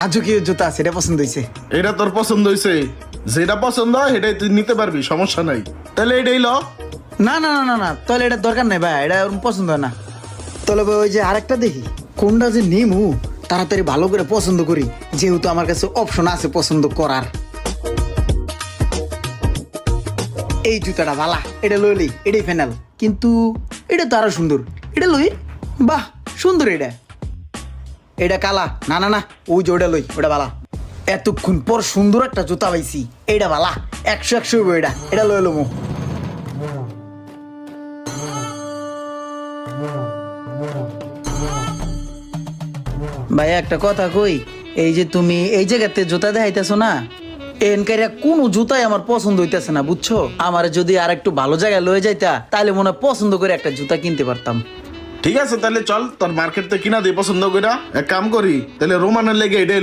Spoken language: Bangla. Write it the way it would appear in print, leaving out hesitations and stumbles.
রাজকীয় জুতা সেটা পছন্দ হয়েছে। এটা তোর পছন্দ হয়েছে, যেটা পছন্দ হয় সেটাই তুই নিতে পারবি, সমস্যা নাই। তাহলে এটাই ল। না না না না না, তাহলে এটা দরকার নেই ভাই, এটা ওরকম পছন্দ হয় না। তাহলে ভাই ওই যে আরেকটা দেখি কোনটা যে নেমু তাড়াতাড়ি ভালো করে পছন্দ করি, যেহেতু আমার কাছে অপশন আছে পছন্দ করার। এই জুতাটা ভালা, এটা লইলি এটাই ফাইনাল। কিন্তু এটা তো আরো সুন্দর, এটা লই। বাহ সুন্দর এটা। এটা কালা, না না না ওই যে ওটা লই, ওটা ভালা। এতক্ষণ পর সুন্দর একটা জুতা পাইছি, এটা ভালা, 100 হইবো এটা, এটা লই লমু। ভাই একটা কথা কই, এই যে তুমি এই জায়গাতে জুতা দেখাইতেছো না, এনকারিয়া কোনো জুতাই আমার পছন্দ হইতেছে না বুঝছো। আমার যদি আর একটু ভালো জায়গায় লয়ে যাইতা তাহলে মনে হয় পছন্দ করে একটা জুতা কিনতে পারতাম। ঠিক আছে, তাহলে চল তোর মার্কেট থেকে কিনা দিই পছন্দ কইরা। এক কাম করি, তাহলে রোমানের লেগে এটাই